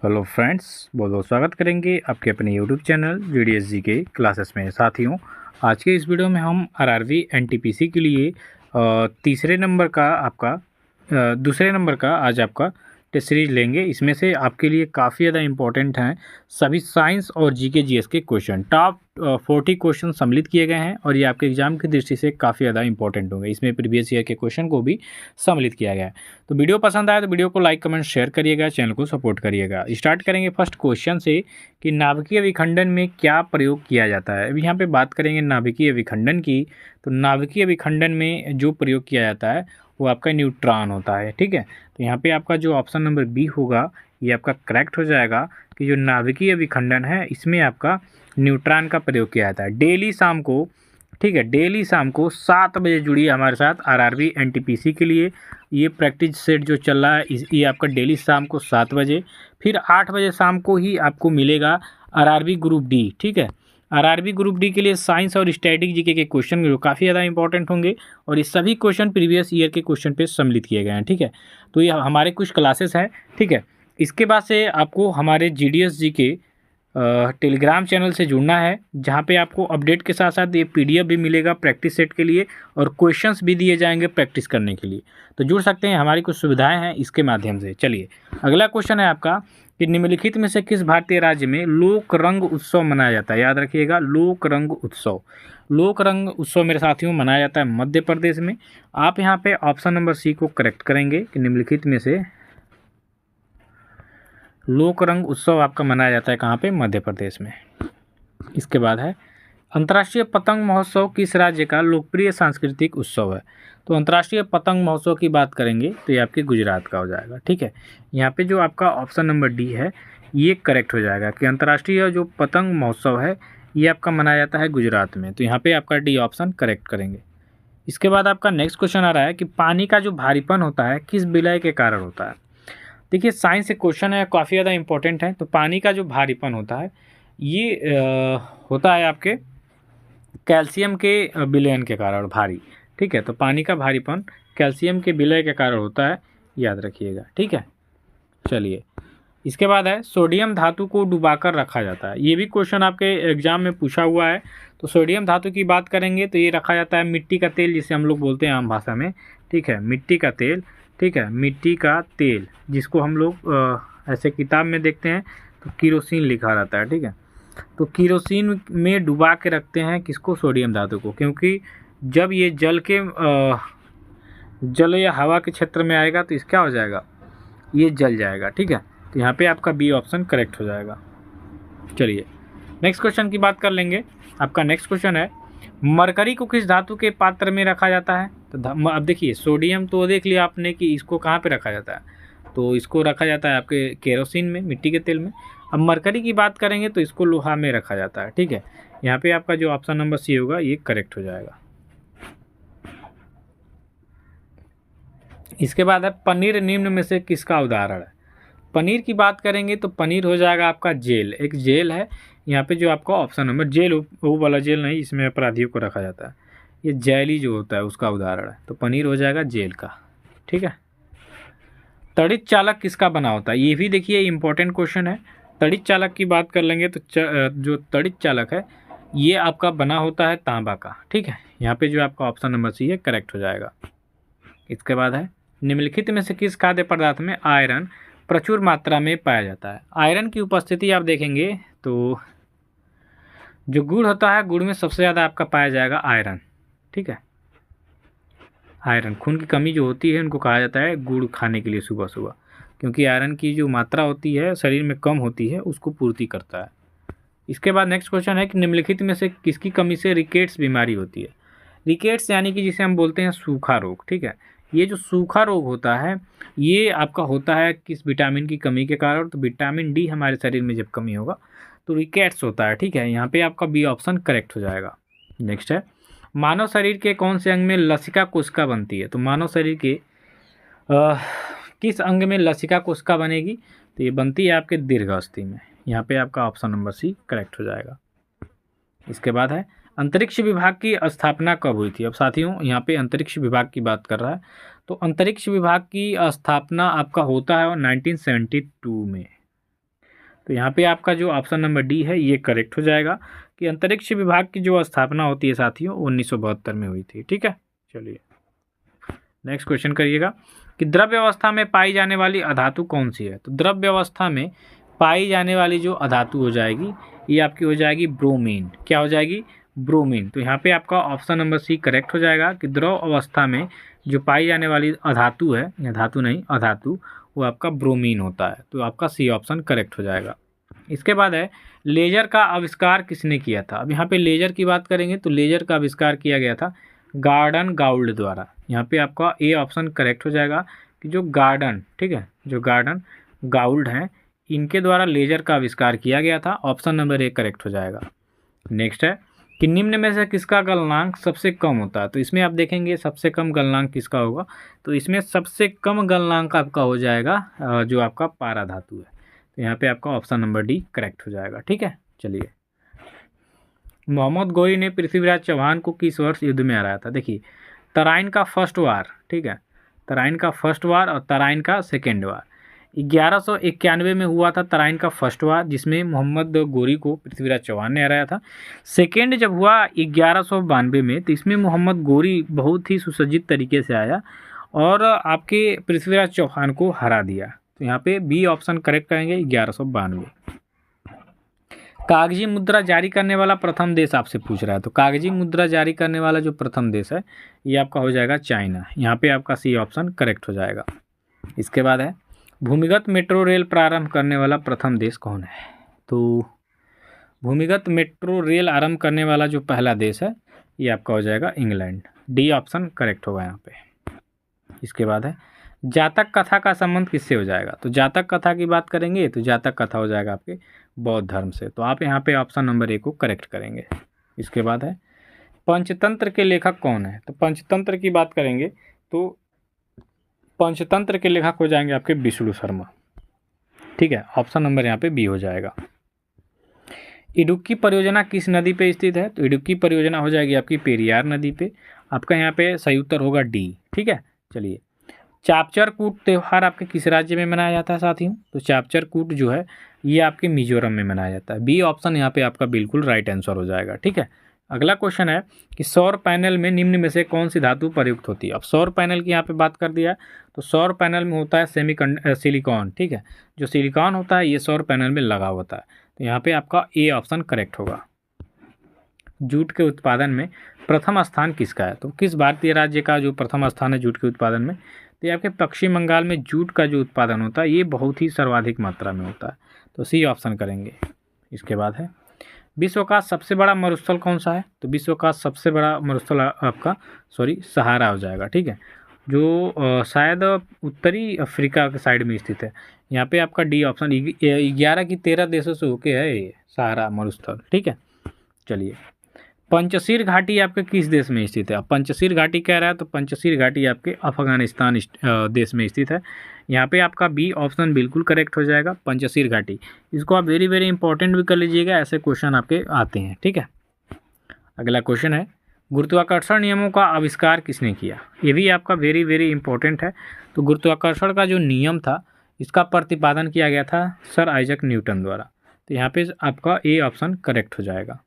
Hello friends, बहुत बहुत स्वागत करेंगे आपके अपने यूट्यूब चैनल GDSG के क्लासेस में। साथियों, आज के इस वीडियो में हम आरआरबी एनटीपीसी के लिए तीसरे नंबर का आपका दूसरे नंबर का आज आपका टेस्ट सीरीज लेंगे। इसमें से आपके लिए काफ़ी ज़्यादा इंपॉर्टेंट हैं सभी साइंस और जीके जीएस के क्वेश्चन। टॉप 40 क्वेश्चन सम्मिलित किए गए हैं और ये आपके एग्जाम की दृष्टि से काफ़ी ज़्यादा इंपॉर्टेंट होंगे। इसमें प्रीवियस ईयर के क्वेश्चन को भी सम्मिलित किया गया है। तो वीडियो पसंद आया तो वीडियो को लाइक कमेंट शेयर करिएगा, चैनल को सपोर्ट करिएगा। स्टार्ट करेंगे फर्स्ट क्वेश्चन से कि नाभिकीय विखंडन में क्या प्रयोग किया जाता है। अभी यहाँ पे बात करेंगे नाभिकीय विखंडन की। तो नाभिकीय विखंडन में जो प्रयोग किया जाता है वो आपका न्यूट्रॉन होता है। ठीक है, तो यहाँ पे आपका जो ऑप्शन नंबर बी होगा ये आपका करेक्ट हो जाएगा कि जो नाभिकीय विखंडन है इसमें आपका न्यूट्रॉन का प्रयोग किया जाता है। डेली शाम को, ठीक है, डेली शाम को 7 बजे जुड़िए हमारे साथ आरआरबी एनटीपीसी के लिए। ये प्रैक्टिस सेट जो चल रहा है ये आपका डेली शाम को 7 बजे, फिर 8 बजे शाम को ही आपको मिलेगा आरआरबी ग्रुप डी। ठीक है, आरआरबी ग्रुप डी के लिए साइंस और स्टैटिक जीके के क्वेश्चन जो काफ़ी ज़्यादा इंपॉर्टेंट होंगे और ये सभी क्वेश्चन प्रीवियस ईयर के क्वेश्चन पे सम्मिलित किए गए हैं। ठीक है, तो ये हमारे कुछ क्लासेस हैं। ठीक है, इसके बाद से आपको हमारे GDSG के टेलीग्राम चैनल से जुड़ना है, जहाँ पे आपको अपडेट के साथ साथ ये PDF भी मिलेगा प्रैक्टिस सेट के लिए और क्वेश्चंस भी दिए जाएंगे प्रैक्टिस करने के लिए। तो जुड़ सकते हैं, हमारी कुछ सुविधाएं हैं इसके माध्यम से। चलिए, अगला क्वेश्चन है आपका कि निम्नलिखित में से किस भारतीय राज्य में लोक रंग उत्सव मनाया जाता है। याद रखिएगा, लोक रंग उत्सव। लोक रंग उत्सव मेरे साथियों मनाया जाता है मध्य प्रदेश में। आप यहाँ पे ऑप्शन नंबर सी को करेक्ट करेंगे कि निम्नलिखित में से लोक रंग उत्सव आपका मनाया जाता है कहाँ पे, मध्य प्रदेश में। इसके बाद है अंतर्राष्ट्रीय पतंग महोत्सव किस राज्य का लोकप्रिय सांस्कृतिक उत्सव है। तो अंतर्राष्ट्रीय पतंग महोत्सव की बात करेंगे तो ये आपके गुजरात का हो जाएगा। ठीक है, यहाँ पे जो आपका ऑप्शन नंबर डी है ये करेक्ट हो जाएगा कि अंतर्राष्ट्रीय जो पतंग महोत्सव है ये आपका मनाया जाता है गुजरात में। तो यहाँ पे आपका डी ऑप्शन करेक्ट करेंगे। इसके बाद आपका नेक्स्ट क्वेश्चन आ रहा है कि पानी का जो भारीपन होता है किस विलय के कारण होता है। देखिए, साइंस से क्वेश्चन है, काफ़ी ज़्यादा इंपॉर्टेंट है। तो पानी का जो भारीपन होता है ये होता है आपके कैल्शियम के विलयन के कारण भारी। ठीक है, तो पानी का भारीपन कैल्शियम के विलय के कारण होता है, याद रखिएगा। ठीक है, चलिए, इसके बाद है सोडियम धातु को डुबाकर रखा जाता है। ये भी क्वेश्चन आपके एग्जाम में पूछा हुआ है। तो सोडियम धातु की बात करेंगे तो ये रखा जाता है मिट्टी का तेल, जिसे हम लोग बोलते हैं आम भाषा में। ठीक है, मिट्टी का तेल। ठीक है, मिट्टी का तेल जिसको हम लोग ऐसे किताब में देखते हैं तो केरोसिन लिखा रहता है। ठीक है, तो केरोसिन में डुबा के रखते हैं किसको, सोडियम धातु को, क्योंकि जब ये जल या हवा के क्षेत्र में आएगा तो इसका हो जाएगा, ये जल जाएगा। ठीक है, तो यहाँ पे आपका बी ऑप्शन करेक्ट हो जाएगा। चलिए, नेक्स्ट क्वेश्चन की बात कर लेंगे। आपका नेक्स्ट क्वेश्चन है मरकरी को किस धातु के पात्र में रखा जाता है। तो अब देखिए, सोडियम तो देख लिया आपने कि इसको कहाँ पे रखा जाता है, तो इसको रखा जाता है आपके केरोसिन में, मिट्टी के तेल में। अब मरकरी की बात करेंगे तो इसको लोहा में रखा जाता है। ठीक है, यहाँ पे आपका जो ऑप्शन नंबर सी होगा ये करेक्ट हो जाएगा। इसके बाद है पनीर निम्न में से किसका उदाहरण है। पनीर की बात करेंगे तो पनीर हो जाएगा आपका जेल। एक जेल है यहाँ पे जो आपका ऑप्शन नंबर जेल, वो वाला जेल नहीं, इसमें अपराधियों को रखा जाता है। ये जेली जो होता है उसका उदाहरण है, तो पनीर हो जाएगा जेल का। ठीक है, तड़ित चालक किसका बना होता है। ये भी देखिए इंपॉर्टेंट क्वेश्चन है। तड़ित चालक की बात कर लेंगे तो जो तड़ित चालक है ये आपका बना होता है तांबा का। ठीक है, यहाँ पे जो आपका ऑप्शन नंबर सी है करेक्ट हो जाएगा। इसके बाद है निम्नलिखित में से किस खाद्य पदार्थ में आयरन प्रचुर मात्रा में पाया जाता है। आयरन की उपस्थिति आप देखेंगे तो जो गुड़ होता है, गुड़ में सबसे ज़्यादा आपका पाया जाएगा आयरन। ठीक है, आयरन, खून की कमी जो होती है उनको कहा जाता है गुड़ खाने के लिए सुबह सुबह, क्योंकि आयरन की जो मात्रा होती है शरीर में कम होती है, उसको पूर्ति करता है। इसके बाद नेक्स्ट क्वेश्चन है कि निम्नलिखित में से किसकी कमी से रिकेट्स बीमारी होती है। रिकेट्स यानी कि जिसे हम बोलते हैं सूखा रोग। ठीक है, ये जो सूखा रोग होता है ये आपका होता है किस विटामिन की कमी के कारण। तो विटामिन डी हमारे शरीर में जब कमी होगा तो रिकेट्स होता है। ठीक है, यहाँ पे आपका बी ऑप्शन करेक्ट हो जाएगा। नेक्स्ट है मानव शरीर के कौन से अंग में लसिका कोशिका बनती है। तो मानव शरीर के किस अंग में लसिका कोशिका बनेगी। तो ये बनती है आपके दीर्घ अस्थि में। यहाँ पे आपका ऑप्शन नंबर सी करेक्ट हो जाएगा। इसके बाद है अंतरिक्ष विभाग की स्थापना कब हुई थी। अब साथियों यहाँ पे अंतरिक्ष विभाग की बात कर रहा है, तो अंतरिक्ष विभाग की स्थापना आपका होता है 1972 में। तो यहाँ पे आपका जो ऑप्शन नंबर डी है ये करेक्ट हो जाएगा कि अंतरिक्ष विभाग की जो स्थापना होती है साथियों 1972 में हुई थी। ठीक है, चलिए नेक्स्ट क्वेश्चन करिएगा कि द्रव्य अवस्था में पाई जाने वाली अधातु कौन सी है। तो द्रव्य अवस्था में पाई जाने वाली जो अधातु हो जाएगी ये आपकी हो जाएगी ब्रोमीन। क्या हो जाएगी? ब्रोमीन। तो यहाँ पे आपका ऑप्शन नंबर सी करेक्ट हो जाएगा कि द्रव अवस्था में जो पाई जाने वाली अधातु है, या धातु नहीं अधातु, वो आपका ब्रोमीन होता है। तो आपका सी ऑप्शन करेक्ट हो जाएगा। इसके बाद है लेजर का आविष्कार किसने किया था। अब यहाँ पे लेजर की बात करेंगे तो लेजर का आविष्कार किया गया था गॉर्डन गाउल्ड द्वारा। यहाँ पे आपका ए ऑप्शन करेक्ट हो जाएगा कि जो गॉर्डन, ठीक है, जो गॉर्डन गाउल्ड हैं इनके द्वारा लेजर का आविष्कार किया गया था। ऑप्शन नंबर ए करेक्ट हो जाएगा। नेक्स्ट है कि निम्न में से किसका गलनांक सबसे कम होता है। तो इसमें आप देखेंगे सबसे कम गलनांक किसका होगा। तो इसमें सबसे कम गलनांक आपका हो जाएगा जो आपका पारा धातु है। तो यहाँ पे आपका ऑप्शन नंबर डी करेक्ट हो जाएगा। ठीक है, चलिए मोहम्मद गोरी ने पृथ्वीराज चौहान को किस वर्ष युद्ध में हराया था। देखिए तराइन का फर्स्ट वार, ठीक है, तराइन का फर्स्ट वार और तराइन का सेकेंड वार 1191 में हुआ था। तराइन का फर्स्ट वार जिसमें मोहम्मद गोरी को पृथ्वीराज चौहान ने हराया था। सेकेंड जब हुआ 1192 में तो इसमें मोहम्मद गोरी बहुत ही सुसज्जित तरीके से आया और आपके पृथ्वीराज चौहान को हरा दिया। तो यहाँ पे बी ऑप्शन करेक्ट करेंगे 1192। कागजी मुद्रा जारी करने वाला प्रथम देश आपसे पूछ रहा है। तो कागजी मुद्रा जारी करने वाला जो प्रथम देश है ये आपका हो जाएगा चाइना। यहाँ पे आपका सी ऑप्शन करेक्ट हो जाएगा। इसके बाद है भूमिगत मेट्रो रेल प्रारंभ करने वाला प्रथम देश कौन है। तो भूमिगत मेट्रो रेल आरंभ करने वाला जो पहला देश है ये आपका हो जाएगा इंग्लैंड। डी ऑप्शन करेक्ट होगा यहाँ पे। इसके बाद है जातक कथा का संबंध किससे हो जाएगा। तो जातक कथा की बात करेंगे तो जातक कथा हो जाएगा आपके बौद्ध धर्म से। तो आप यहाँ पे ऑप्शन नंबर ए को करेक्ट करेंगे। इसके बाद है पंचतंत्र के लेखक कौन है। तो पंचतंत्र की बात करेंगे तो पंचतंत्र के लेखक हो जाएंगे आपके विष्णु शर्मा। ठीक है, ऑप्शन नंबर यहाँ पे बी हो जाएगा। इडुक्की परियोजना किस नदी पे स्थित है। तो इडुक्की परियोजना हो जाएगी आपकी पेरियार नदी पे। आपका यहाँ पे सही उत्तर होगा डी। ठीक है, चलिए चापचर कूट त्यौहार आपके किस राज्य में मनाया जाता है साथियों। तो चापचर कूट जो है ये आपके मिजोरम में मनाया जाता है। बी ऑप्शन यहाँ पे आपका बिल्कुल राइट आंसर हो जाएगा। ठीक है, अगला क्वेश्चन है कि सौर पैनल में निम्न में से कौन सी धातु प्रयुक्त होती है। अब सौर पैनल की यहाँ पे बात कर दिया तो सौर पैनल में होता है सिलिकॉन। ठीक है, जो सिलिकॉन होता है ये सौर पैनल में लगा होता है। तो यहाँ पे आपका ए ऑप्शन करेक्ट होगा। जूट के उत्पादन में प्रथम स्थान किसका है। तो किस भारतीय राज्य का जो प्रथम स्थान है जूट के उत्पादन में। तो ये आपके पश्चिम बंगाल में जूट का जो उत्पादन होता है ये बहुत ही सर्वाधिक मात्रा में होता है। तो सी ऑप्शन करेंगे। इसके बाद है विश्व का सबसे बड़ा मरुस्थल कौन सा है। तो विश्व का सबसे बड़ा मरुस्थल आपका सहारा हो जाएगा। ठीक है, जो शायद उत्तरी अफ्रीका के साइड में स्थित है। यहाँ पे आपका डी ऑप्शन 11 की 13 देशों से होके है ये सहारा मरुस्थल। ठीक है, चलिए पंचशीर घाटी आपके किस देश में स्थित है। अब पंचशीर घाटी कह रहा है तो पंचशीर घाटी आपके अफगानिस्तान देश में स्थित है। यहाँ पे आपका बी ऑप्शन बिल्कुल करेक्ट हो जाएगा। पंचशीर घाटी, इसको आप वेरी वेरी इंपॉर्टेंट भी कर लीजिएगा, ऐसे क्वेश्चन आपके आते हैं। ठीक है, अगला क्वेश्चन है गुरुत्वाकर्षण नियमों का आविष्कार किसने किया। ये भी आपका वेरी वेरी इंपॉर्टेंट है। तो गुरुत्वाकर्षण का जो नियम था इसका प्रतिपादन किया गया था सर आइजक न्यूटन द्वारा। तो यहाँ पे आपका ए ऑप्शन करेक्ट हो जाएगा।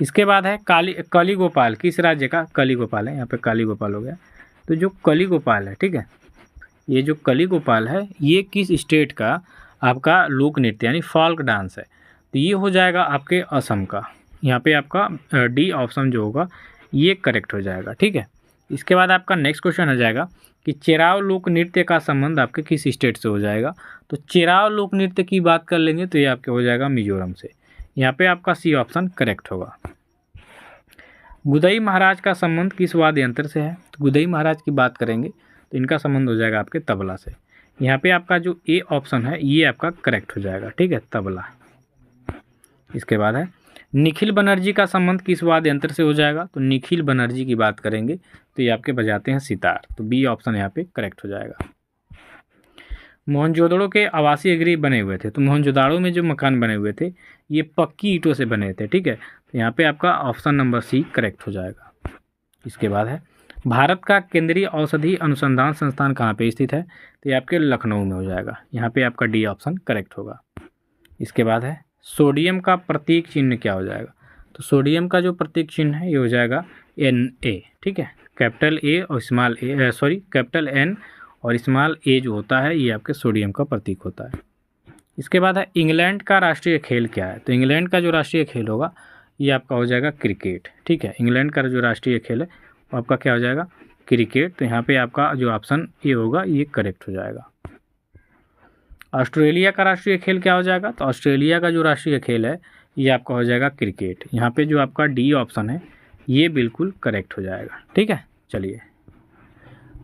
इसके बाद है कलिगोपाल किस राज्य का। कलिगोपाल है, यहाँ पे कलिगोपाल हो गया। तो जो कलिगोपाल है, ठीक है, ये जो कलिगोपाल है ये किस स्टेट का आपका लोक नृत्य यानी फोल्क डांस है। तो ये हो जाएगा आपके असम का। यहाँ पे आपका डी ऑप्शन जो होगा ये करेक्ट हो जाएगा। ठीक है, इसके बाद आपका नेक्स्ट क्वेश्चन हो जाएगा कि चेराव लोक नृत्य का संबंध आपके किस स्टेट से हो जाएगा। तो चेराव लोक नृत्य की बात कर लेंगे तो ये आपके हो जाएगा मिजोरम से। यहाँ पे आपका सी ऑप्शन करेक्ट होगा। गुदई महाराज का संबंध किस वाद्य यंत्र से है। तो गुदई महाराज की बात करेंगे तो इनका संबंध हो जाएगा आपके तबला से। यहाँ पे आपका जो ए ऑप्शन है ये आपका करेक्ट हो जाएगा। ठीक है, तबला। इसके बाद है निखिल बनर्जी का संबंध किस वाद्य यंत्र से हो जाएगा। तो निखिल बनर्जी की बात करेंगे तो ये आपके बजाते हैं सितार। तो बी ऑप्शन यहाँ पे करेक्ट हो जाएगा। मोहनजोदड़ो के आवासीय गृह बने हुए थे। तो मोहनजोदड़ो में जो मकान बने हुए थे ये पक्की ईंटों से बने थे। ठीक है, तो यहाँ पे आपका ऑप्शन नंबर सी करेक्ट हो जाएगा। इसके बाद है भारत का केंद्रीय औषधि अनुसंधान संस्थान कहाँ पे स्थित है। तो ये आपके लखनऊ में हो जाएगा। यहाँ पे आपका डी ऑप्शन करेक्ट होगा। इसके बाद है सोडियम का प्रतीक चिन्ह क्या हो जाएगा, तो सोडियम का जो प्रतीक चिन्ह है ये हो जाएगा Na, ठीक है। कैपिटल ए और स्मॉल ए, सॉरी कैपिटल एन और स्मॉल ए जो होता है ये आपके सोडियम का प्रतीक होता है। इसके बाद है इंग्लैंड का राष्ट्रीय खेल क्या है, तो इंग्लैंड का जो राष्ट्रीय खेल होगा ये आपका हो जाएगा क्रिकेट, ठीक है। इंग्लैंड का जो राष्ट्रीय खेल है वो आपका क्या हो जाएगा, क्रिकेट। तो यहाँ पे आपका जो ऑप्शन ए होगा ये करेक्ट हो जाएगा। ऑस्ट्रेलिया का राष्ट्रीय खेल क्या हो जाएगा, तो ऑस्ट्रेलिया का जो राष्ट्रीय खेल है ये आपका हो जाएगा क्रिकेट। यहाँ पे जो आपका डी ऑप्शन है ये बिल्कुल करेक्ट हो जाएगा, ठीक है। चलिए,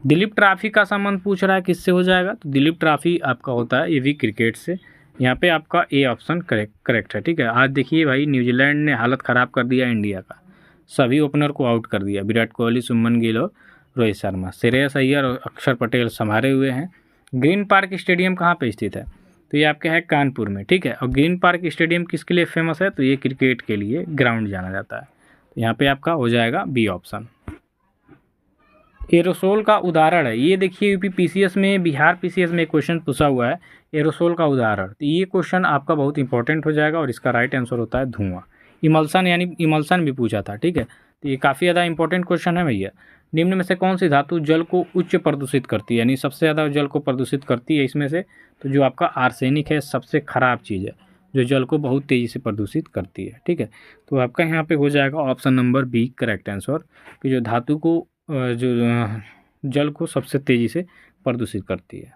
दिलीप ट्रॉफी का संबंध पूछ रहा है किससे हो जाएगा, तो दिलीप ट्रॉफी आपका होता है ये भी क्रिकेट से। यहाँ पे आपका ए ऑप्शन करेक्ट है, ठीक है। आज देखिए भाई न्यूजीलैंड ने हालत ख़राब कर दिया इंडिया का, सभी ओपनर को आउट कर दिया, विराट कोहली, शुभमन गिल और रोहित शर्मा। श्रेयस अय्यर और अक्षर पटेल संभाले हुए हैं। ग्रीन पार्क स्टेडियम कहाँ पे स्थित है, तो ये आपके है कानपुर में, ठीक है। और ग्रीन पार्क स्टेडियम किसके लिए फेमस है, तो ये क्रिकेट के लिए ग्राउंड जाना जाता है। तो यहाँ पे आपका हो जाएगा बी ऑप्शन। एरोसोल का उदाहरण है, ये देखिए यूपी पीसीएस में, बिहार पीसीएस में क्वेश्चन पूछा हुआ है एरोसोल का उदाहरण। तो ये क्वेश्चन आपका बहुत इंपॉर्टेंट हो जाएगा और इसका राइट आंसर होता है धुआं। इमल्सन यानी इमल्सन भी पूछा था, ठीक है। तो ये काफ़ी ज़्यादा इंपॉर्टेंट क्वेश्चन है भैया। निम्न में से कौन सी धातु जल को उच्च प्रदूषित करती है, यानी सबसे ज़्यादा जल को प्रदूषित करती है इसमें से, तो जो आपका आर्सेनिक है सबसे ख़राब चीज़ है जो जल को बहुत तेज़ी से प्रदूषित करती है, ठीक है। तो आपका यहाँ पे हो जाएगा option number B correct answer, कि जो धातु को जो जल को सबसे तेज़ी से प्रदूषित करती है।